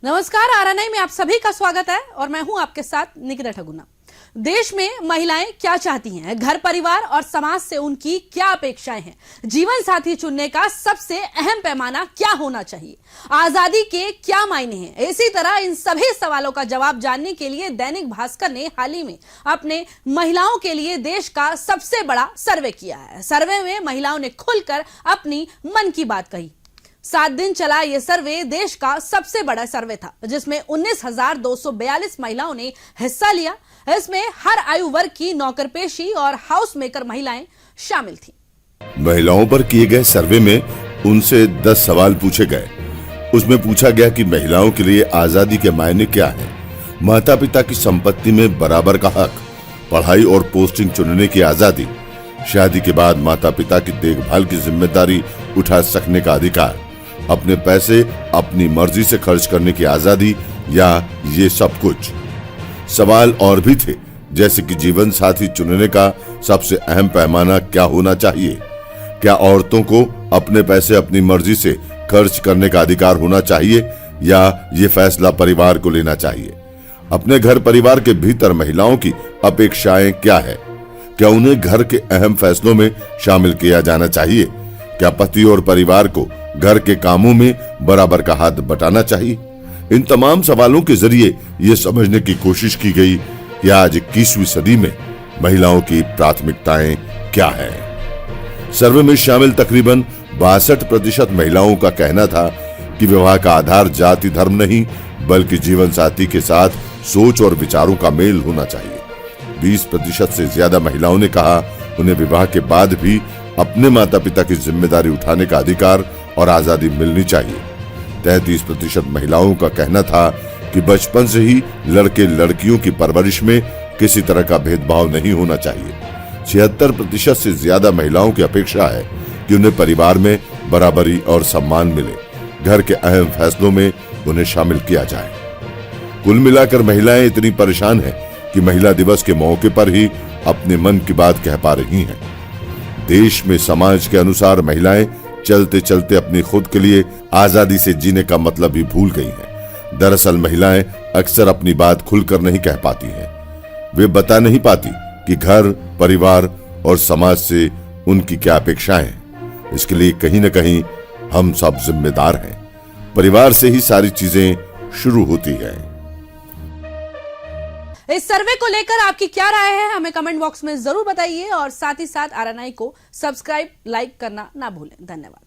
नमस्कार, आरएनआई में आप सभी का स्वागत है और मैं हूं आपके साथ निकिता ठगुना। देश में महिलाएं क्या चाहती हैं, घर परिवार और समाज से उनकी क्या अपेक्षाएं हैं, जीवन साथी चुनने का सबसे अहम पैमाना क्या होना चाहिए, आजादी के क्या मायने हैं, इसी तरह इन सभी सवालों का जवाब जानने के लिए दैनिक भास्कर ने हाल ही में अपने महिलाओं के लिए देश का सबसे बड़ा सर्वे किया है। सर्वे में महिलाओं ने खुलकर अपनी मन की बात कही। 7 दिन चला यह सर्वे देश का सबसे बड़ा सर्वे था, जिसमें 19,242 महिलाओं ने हिस्सा लिया। इसमें हर आयु वर्ग की नौकरपेशी और हाउस मेकर महिलाएं शामिल थीं। महिलाओं पर किए गए सर्वे में उनसे 10 सवाल पूछे गए। उसमें पूछा गया कि महिलाओं के लिए आजादी के मायने क्या है, माता पिता की संपत्ति में बराबर का हक, पढ़ाई और पोस्टिंग चुनने की आजादी, शादी के बाद माता पिता की देखभाल की जिम्मेदारी उठा सकने का अधिकार, अपने पैसे अपनी मर्जी से खर्च करने की आजादी, या ये सब कुछ। सवाल और भी थे, जैसे कि जीवन साथी चुनने का सबसे अहम पैमाना क्या होना चाहिए, क्या औरतों को अपने पैसे अपनी मर्जी से खर्च करने का अधिकार होना चाहिए या ये फैसला परिवार को लेना चाहिए, अपने घर परिवार के भीतर महिलाओं की अपेक्षाएं क्या है, क्या उन्हें घर के अहम फैसलों में शामिल किया जाना चाहिए, क्या पति और परिवार को घर के कामों में बराबर का हाथ बटाना चाहिए। इन तमाम सवालों के जरिए ये समझने की कोशिश की गई कि आज 21वीं सदी में महिलाओं की प्राथमिकताएं क्या हैं। सर्वे में शामिल तकरीबन 62% महिलाओं का कहना था कि विवाह का आधार जाति धर्म नहीं बल्कि जीवन साथी के साथ सोच और विचारों का मेल होना चाहिए। 20% से ज्यादा महिलाओं ने कहा उन्हें विवाह के बाद भी अपने माता पिता की जिम्मेदारी उठाने का अधिकार और आजादी मिलनी चाहिए। 33% महिलाओं का कहना था कि बचपन से ही लड़के लड़कियों की परवरिश में किसी तरह का भेदभाव नहीं होना चाहिए। 76% से ज्यादा महिलाओं की अपेक्षा है कि उन्हें परिवार में बराबरी और सम्मान मिले, घर के अहम फैसलों में उन्हें शामिल किया जाए। कुल मिलाकर महिलाएं इतनी परेशान हैं कि महिला दिवस के मौके पर ही अपने मन की बात कह पा रही हैं। देश में समाज के अनुसार महिलाएं चलते चलते अपनी खुद के लिए आजादी से जीने का मतलब ही भूल गई हैं। दरअसल महिलाएं अक्सर अपनी बात खुलकर नहीं कह पाती हैं। वे बता नहीं पाती कि घर परिवार और समाज से उनकी क्या अपेक्षाएं हैं। इसके लिए कहीं न कहीं हम सब जिम्मेदार हैं। परिवार से ही सारी चीजें शुरू होती हैं। इस सर्वे को लेकर आपकी क्या राय है, हमें कमेंट बॉक्स में जरूर बताइए और साथ ही साथ आरएनआई को सब्सक्राइब लाइक करना ना भूलें। धन्यवाद।